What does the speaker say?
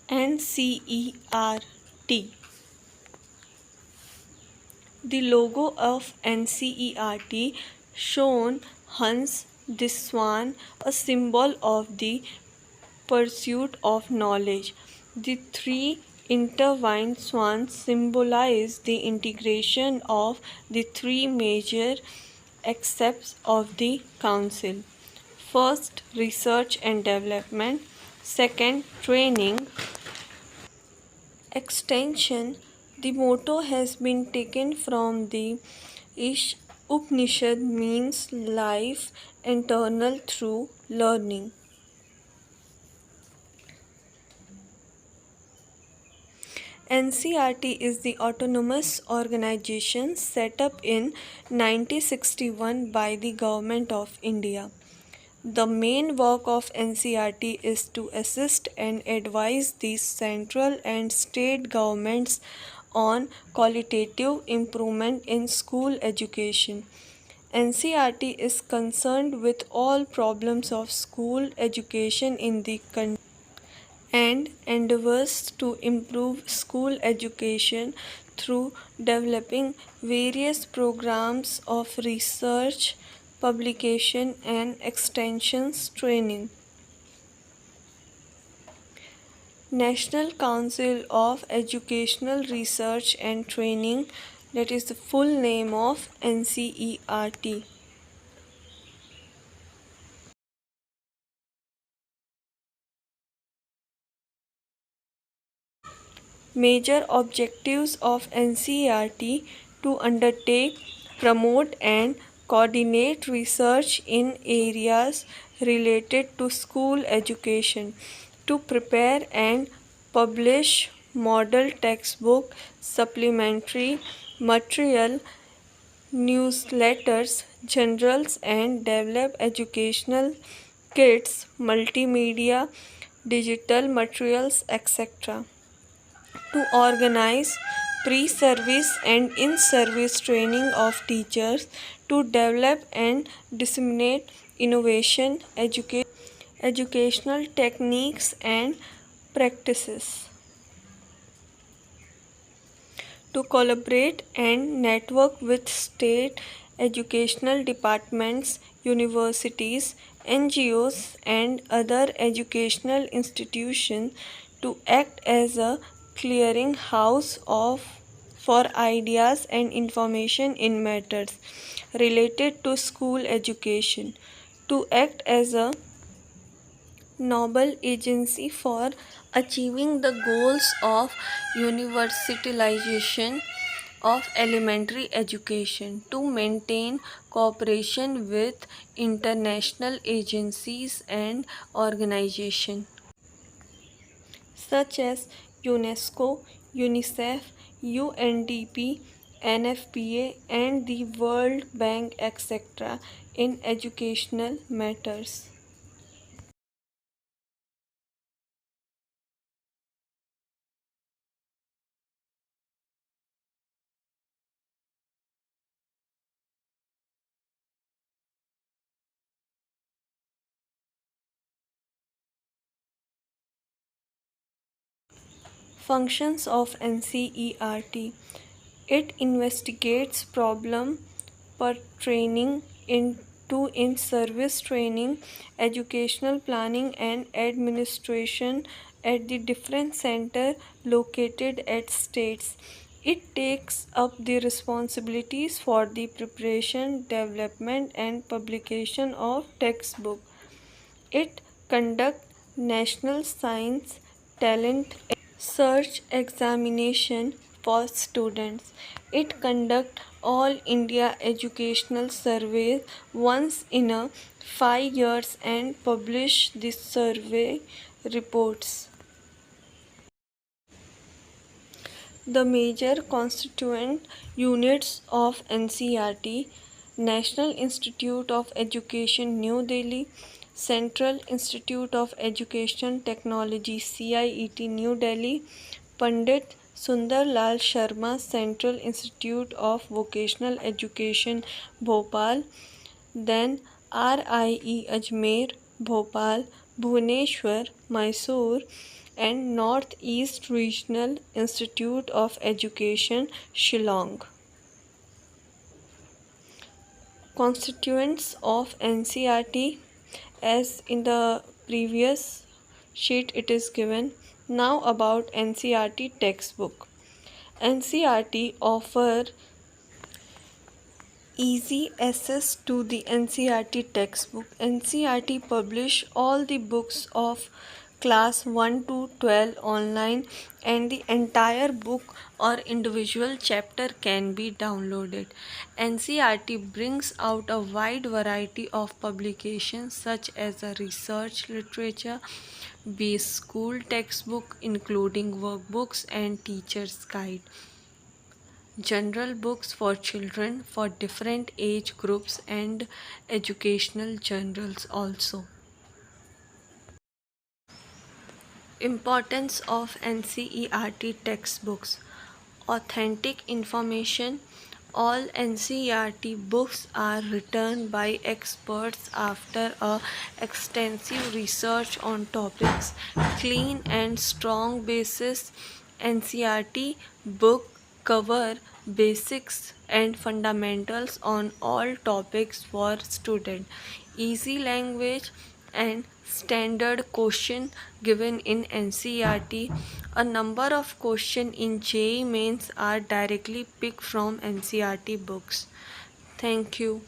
NCERT. The logo of NCERT shown Hans the swan, a symbol of the pursuit of knowledge. The three intertwined swans symbolize the integration of the three major aspects of the Council. First, research and development. Second, training. Extension. The motto has been taken from the Upanishad, means life eternal through learning. NCERT is the autonomous organization set up in 1961 by the Government of India. The main work of NCERT is to assist and advise the central and state governments on qualitative improvement in school education. NCERT is concerned with all problems of school education in the country and endeavors to improve school education through developing various programs of research, publication, and extensions training. National Council of Educational Research and Training, that is the full name of NCERT. Major objectives of NCERT: to undertake, promote, and coordinate research in areas related to school education, to prepare and publish model textbook, supplementary material, newsletters, journals, and develop educational kits, multimedia, digital materials, etc. To organize pre-service and in-service training of teachers, to develop and disseminate innovation, educational techniques and practices, to collaborate and network with state educational departments, universities, NGOs, and other educational institutions, to act as a clearing house for ideas and information in matters related to school education, to act as a noble agency for achieving the goals of universalization of elementary education, to maintain cooperation with international agencies and organizations such as UNESCO, UNICEF, UNDP, NFPA, and the World Bank, etc., in educational matters. Functions of NCERT: it investigates problem pertaining to in-service training, educational planning, and administration at the different centers located at states. It takes up the responsibilities for the preparation, development, and publication of textbooks. It conducts national science talent search examination for students. It conducts all India educational surveys once in a 5 years and publish the survey reports. The major constituent units of NCERT: National Institute of Education, New Delhi; Central Institute of Education Technology, CIET, New Delhi; Pandit Sundar Lal Sharma Central Institute of Vocational Education, Bhopal; then RIE Ajmer, Bhopal; Bhubaneswar, Mysore; and Northeast Regional Institute of Education, Shillong. Constituents of NCERT, as in the previous sheet it is given. Now about NCERT textbook. NCERT offer easy access to the NCERT textbook. NCERT publish all the books of class 1 to 12 online, and the entire book or individual chapter can be downloaded. NCERT brings out a wide variety of publications such as a research literature based school textbook including workbooks and teacher's guide, general books for children for different age groups, and educational journals also. Importance of NCERT textbooks. Authentic information. All NCERT books are written by experts after a extensive research on topics. Clean and strong basis. NCERT book cover basics and fundamentals on all topics for student. Easy language and standard question given in NCERT. A number of questions in JEE Mains are directly picked from NCERT books. Thank you.